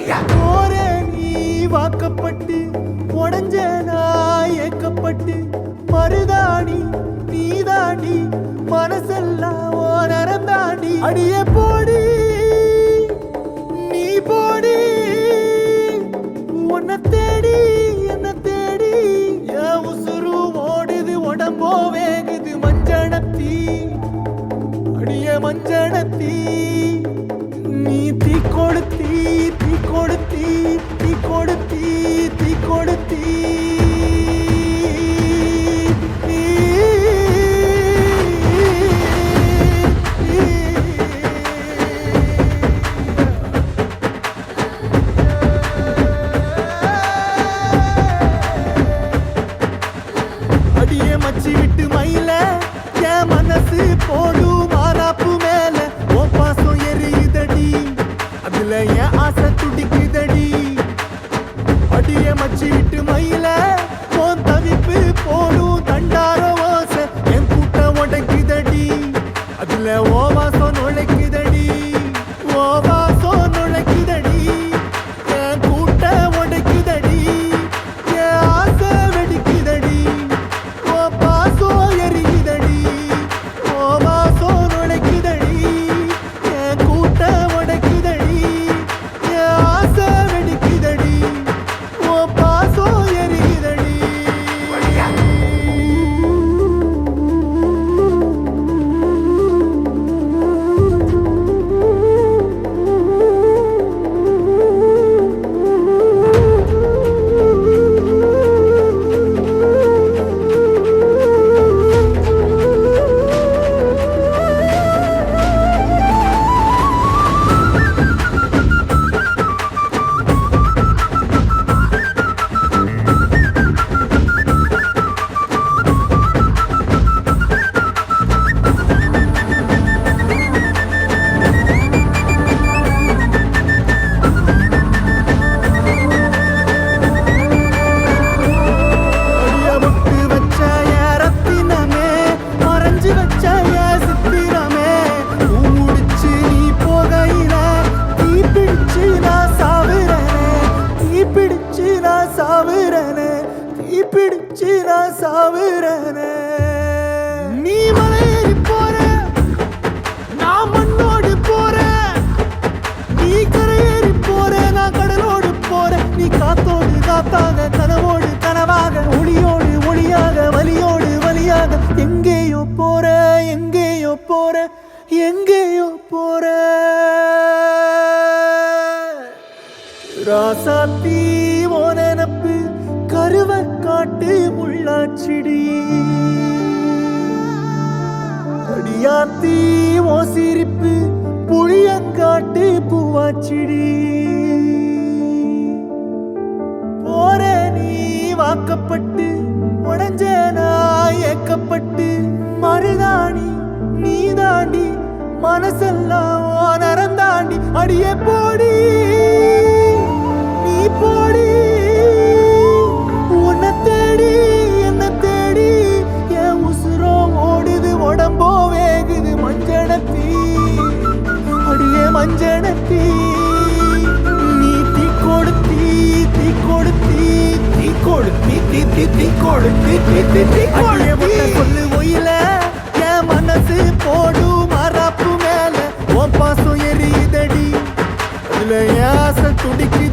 போரே நீ வாக்கப்பட்டு உடஞ்ச நான் ஏக்கப்பட்டு மருதாணி நீ தாண்டி மனசெல்லாம் ஓரம் தாண்டி அடியே போடி நீ போடி உன்னை தேடி என்ன தேடி என் உசுரு ஓடுது உடம்போ வேகுது மஞ்சனத்தி அடியே மஞ்சனத்தி நீ தீ கொடுத்தி தீ கொடுத்தி தீ கொடுத்தி தீ கொடுத்தி அடியே மச்சி விட்டு மயில என் மனசு போடும் மாறாப்பு மேல ஓ பாசம் எரியுதடி அதுல என் ஆசை துடிக்குதடி அடியே மச்சி விட்டு மயில உன் தவிப்பு போடும் தண்டார ஓசை என் கூட்டம் உடைக்குதடி அதுல ஓ வாசம் நுழைக்குதடி ஓ வாசம் நுழைக்குதடி என் கூட்டம் உடைக்குதடி என் ஆசை வெடிக்குதடி ஓ பாசம் எரியுதடி ஓ வாசம் நுழைக்குதடி என் கூட்டம் உடைக்குதடி என் ஆசை வெடிக்குதடி ஓ பாசம் எரியுதடி அடியமுட்டு வச்ச என் ரத்தினமே மறைஞ்சு வச்ச என் சித்திரமே பூ முடிச்சு நீ போகையில தீ பிடிச்சு நான் சாவுறனே தீ பிடிச்சு நான் சாவுறனே தீ பிடிச்சு நான் சாவுறனே நீ மலையேறி போற நான் மண்ணோடு போறேன் நீ கரையேறி போற நான் கடலோடு போறேன் நீ காத்தோடு காத்தாக கனவோடு கனவாக ஒளியோடு ஒளியாக வலியோடு வலியாக எங்கேயோ போற எங்கேயோ போற எங்கேயோ போற ராசாத்தி ஓ நினப்பு கருவ காட்டு முள்ளாச்சிடி அடியாத்தி ஓ சிரிப்பு புளியங்காட்டு பூவாச்சிடி போற நீ வாக்கப்பட்டு உடஞ்ச நான் ஏக்கப்பட்டு மருதாணி நீ தாண்டி மனசெல்லாம் ஓரம் தாண்டி அடியே போடி நீ போடி உன்னை தேடி என்ன தேடி என் உசுரோ ஓடுது உடம்போ வேகுது மஞ்சனத்தி அடியே மஞ்சனத்தி நீ தீ கொடுத்தி தீ கொடுத்தி தீ கொடுத்தி தீ தீ தீ கொடுத்தி தீ தீ தீ கொடுத்தி சொல்லு ஒயில என் மனசு போடும் மறாப்பு மேல உன் பாசம் எரியுதடி அதுல என் ஆசை துடிக்கு